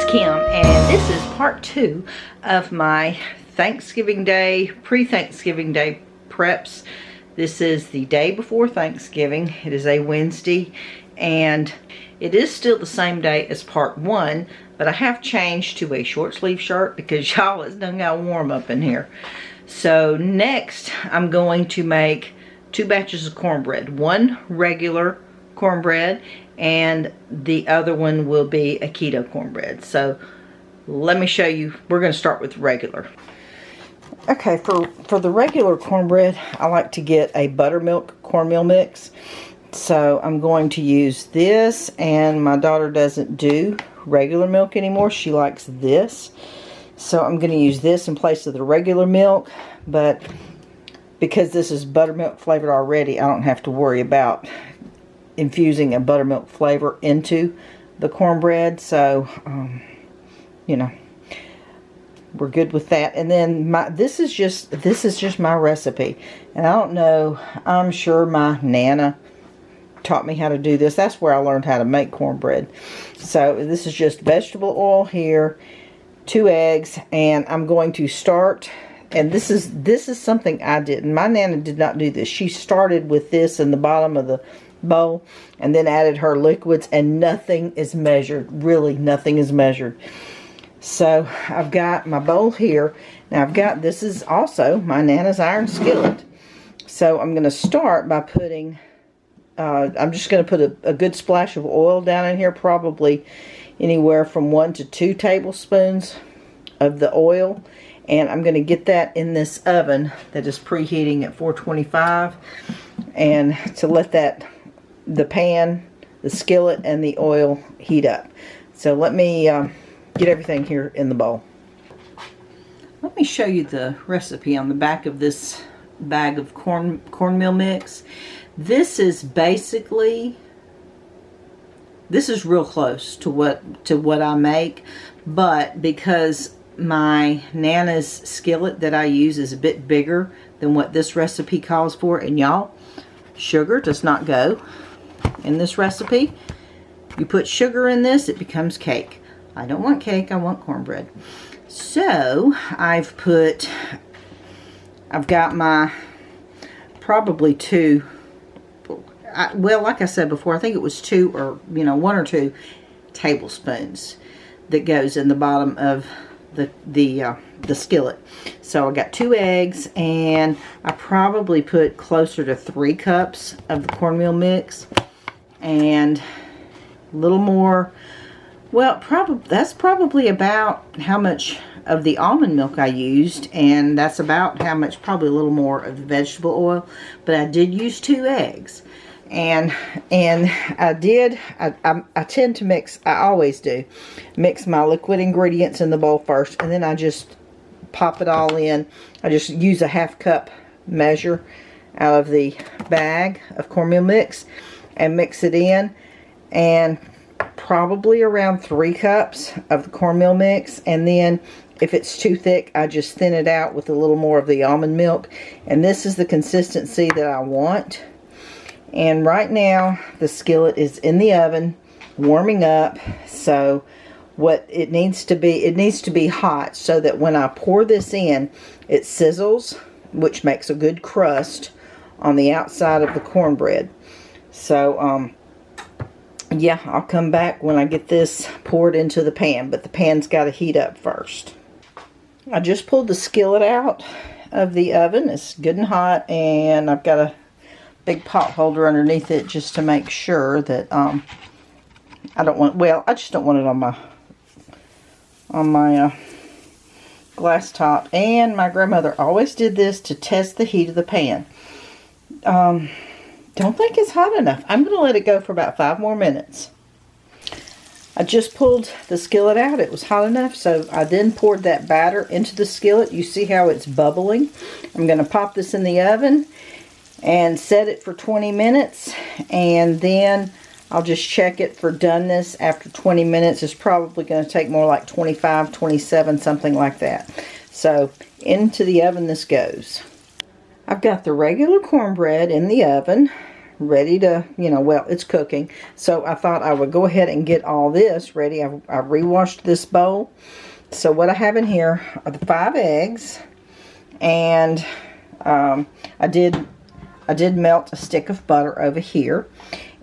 it's Kim, and this is part 2 of my Thanksgiving Day, pre-Thanksgiving Day preps. This is the day before Thanksgiving. It is a Wednesday, and it is still the same day as part 1, but I have changed to a short sleeve shirt because y'all, it's done got warm up in here. So next, I'm going to make 2 batches of cornbread. One regular cornbread, and the other one will be a keto cornbread. So let me show you. We're going to start with regular. Okay, for the regular cornbread, I like to get a buttermilk cornmeal mix. So I'm going to use this, and my daughter doesn't do regular milk anymore. She likes this. So I'm going to use this in place of the regular milk, but because this is buttermilk flavored already, I don't have to worry about infusing a buttermilk flavor into the cornbread. So, you know, we're good with that. And then this is just my recipe, and I don't know. I'm sure my Nana taught me how to do this. That's where I learned how to make cornbread. So this is just vegetable oil here, 2 eggs, and I'm going to start. And this is something I didn't. My Nana did not do this. She started with this in the bottom of the bowl and then added her liquids, and nothing is measured. Really, nothing is measured. So I've got my bowl here. Now this is also my Nana's iron skillet. So I'm going to start by putting, I'm just going to put a good splash of oil down in here, probably anywhere from 1 to 2 tablespoons of the oil. And I'm going to get that in this oven that is preheating at 425, and to let the pan, the skillet, and the oil heat up. So let me get everything here in the bowl. Let me show you the recipe on the back of this bag of cornmeal mix. This is basically, this is real close to what I make, but because my Nana's skillet that I use is a bit bigger than what this recipe calls for, and y'all, sugar does not go in this recipe. You put sugar in this, it becomes cake. I don't want cake, I want cornbread. So I've got my probably 2, well, like I said before, I think it was 2 or 1 or 2 tablespoons that goes in the bottom of the skillet. So I got 2 eggs, and I probably put closer to 3 cups of the cornmeal mix, and a little more. Well, that's probably about how much of the almond milk I used, and that's about how much, probably a little more of the vegetable oil. But I did use 2 eggs. And I tend to mix, I always do, mix my liquid ingredients in the bowl first, and then I just pop it all in. I just use a 1/2 cup measure out of the bag of cornmeal mix and mix it in, and probably around 3 cups of the cornmeal mix. And then if it's too thick, I just thin it out with a little more of the almond milk. And this is the consistency that I want. And right now the skillet is in the oven warming up. So what it needs to be hot, so that when I pour this in, it sizzles, which makes a good crust on the outside of the cornbread. So yeah, I'll come back when I get this poured into the pan, but the pan's got to heat up first. I just pulled the skillet out of the oven. It's good and hot, and I've got a big pot holder underneath it just to make sure that I just don't want it on my glass top. And my grandmother always did this to test the heat of the pan. Don't think it's hot enough. I'm going to let it go for about 5 more minutes. I just pulled the skillet out. It was hot enough, so I then poured that batter into the skillet. You see how it's bubbling? I'm going to pop this in the oven and set it for 20 minutes, and then I'll just check it for doneness after 20 minutes. It's probably going to take more like 25, 27, something like that. So into the oven this goes. I've got the regular cornbread in the oven, ready to, well, it's cooking. So I thought I would go ahead and get all this ready. I rewashed this bowl. So what I have in here are the 5 eggs. And I did melt a stick of butter over here.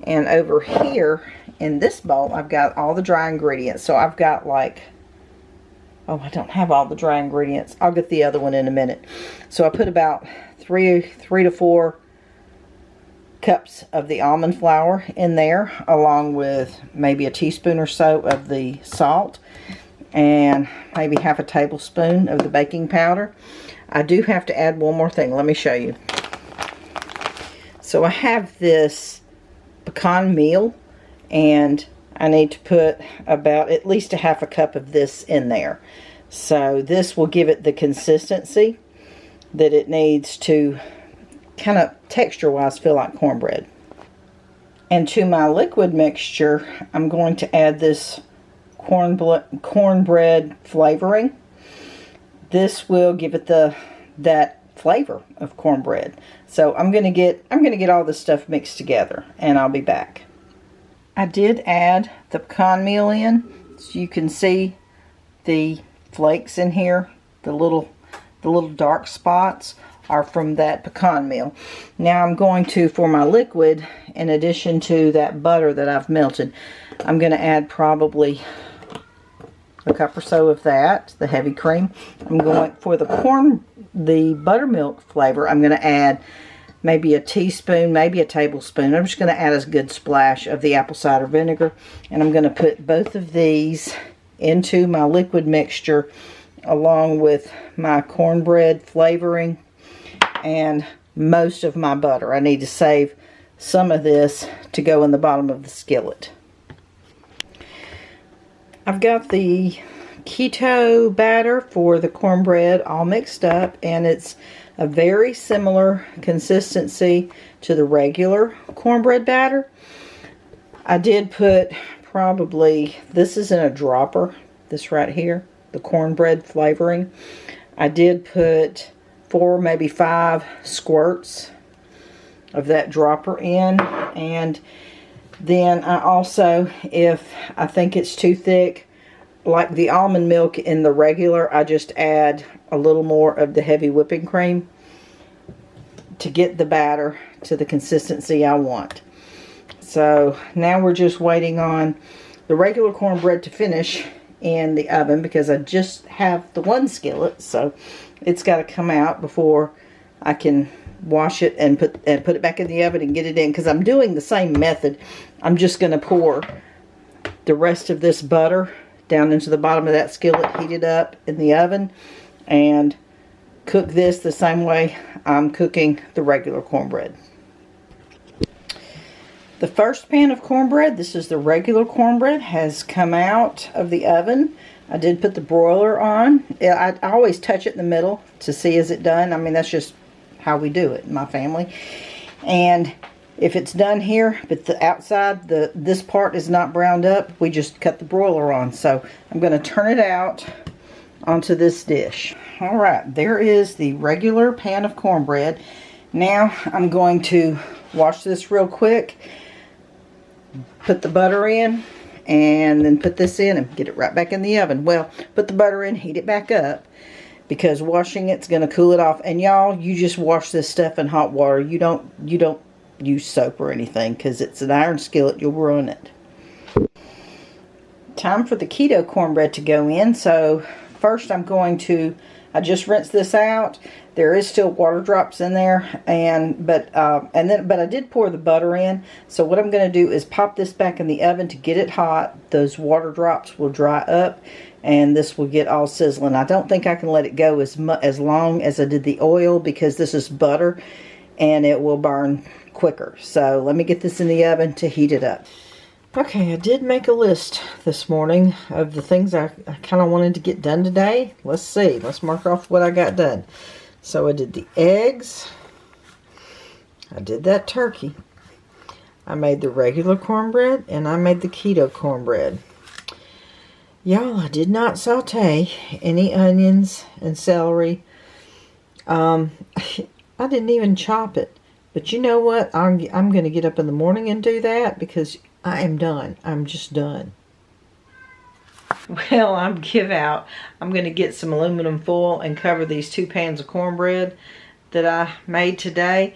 And over here in this bowl, I've got all the dry ingredients. So I've got like, oh, I don't have all the dry ingredients. I'll get the other one in a minute. So I put about 3 to 4 cups of the almond flour in there, along with maybe a teaspoon or so of the salt and maybe half a tablespoon of the baking powder. I do have to add one more thing. Let me show you. So I have this pecan meal, and I need to put about at least a half a cup of this in there. So this will give it the consistency that it needs to kind of texture-wise feel like cornbread. And to my liquid mixture, I'm going to add this cornbread flavoring. This will give it that flavor of cornbread. So I'm gonna get all this stuff mixed together, and I'll be back. I did add the pecan meal in, so you can see the flakes in here. The little dark spots are from that pecan meal. Now I'm going to, for my liquid, in addition to that butter that I've melted, I'm going to add probably a cup or so of that, the heavy cream. I'm going for the buttermilk flavor. I'm going to add maybe a teaspoon, maybe a tablespoon. I'm just going to add a good splash of the apple cider vinegar, and I'm going to put both of these into my liquid mixture along with my cornbread flavoring and most of my butter. I need to save some of this to go in the bottom of the skillet. I've got the keto batter for the cornbread all mixed up, and it's a very similar consistency to the regular cornbread batter. I did put probably, this is in a dropper, this right here, the cornbread flavoring. I did put 4, maybe 5 squirts of that dropper in, and then I also, if I think it's too thick, like the almond milk in the regular, I just add a little more of the heavy whipping cream to get the batter to the consistency I want. So now we're just waiting on the regular cornbread to finish in the oven, because I just have the one skillet, so it's got to come out before I can wash it and put it back in the oven and get it in, because I'm doing the same method. I'm just going to pour the rest of this butter down into the bottom of that skillet, heat it up in the oven, and cook this the same way I'm cooking the regular cornbread. The first pan of cornbread, this is the regular cornbread, has come out of the oven. I did put the broiler on. I always touch it in the middle to see is it done. I mean, that's just how we do it in my family. And if it's done here, but the outside, this part is not browned up, we just cut the broiler on. So I'm going to turn it out onto this dish. Alright, there is the regular pan of cornbread. Now I'm going to wash this real quick, put the butter in, and then put this in and get it right back in the oven. Well, put the butter in, heat it back up, because washing it's going to cool it off. And y'all, you just wash this stuff in hot water. You don't use soap or anything, because it's an iron skillet. You'll ruin it. Time for the keto cornbread to go in. So first I just rinsed this out. There is still water drops in there, but I did pour the butter in. So what I'm going to do is pop this back in the oven to get it hot. Those water drops will dry up, and this will get all sizzling. I don't think I can let it go as long as I did the oil, because this is butter and it will burn quicker. So let me get this in the oven to heat it up. Okay, I did make a list this morning of the things I kind of wanted to get done today. Let's see. Let's mark off what I got done. So I did the eggs. I did that turkey. I made the regular cornbread, and I made the keto cornbread. Y'all, I did not saute any onions and celery. I didn't even chop it. But you know what? I'm going to get up in the morning and do that because I am done. I'm just done. Well, I'm give out. I'm going to get some aluminum foil and cover these 2 pans of cornbread that I made today.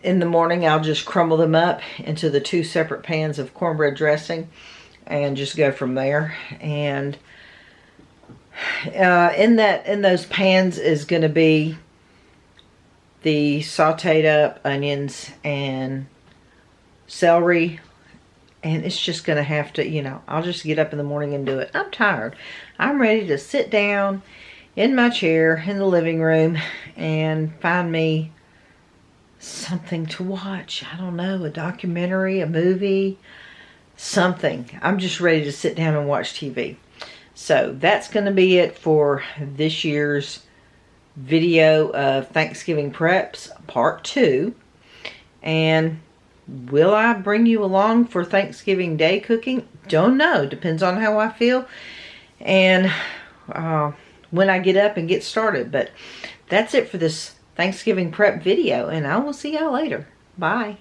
In the morning, I'll just crumble them up into the 2 separate pans of cornbread dressing and just go from there. And in those pans is going to be the sauteed up onions and celery. And it's just going to have to, you know, I'll just get up in the morning and do it. I'm tired. I'm ready to sit down in my chair in the living room and find me something to watch. I don't know, a documentary, a movie, something. I'm just ready to sit down and watch TV. So that's going to be it for this year's video of Thanksgiving Preps Part 2. And will I bring you along for Thanksgiving Day cooking? Don't know. Depends on how I feel and when I get up and get started. But that's it for this Thanksgiving prep video, and I will see y'all later. Bye.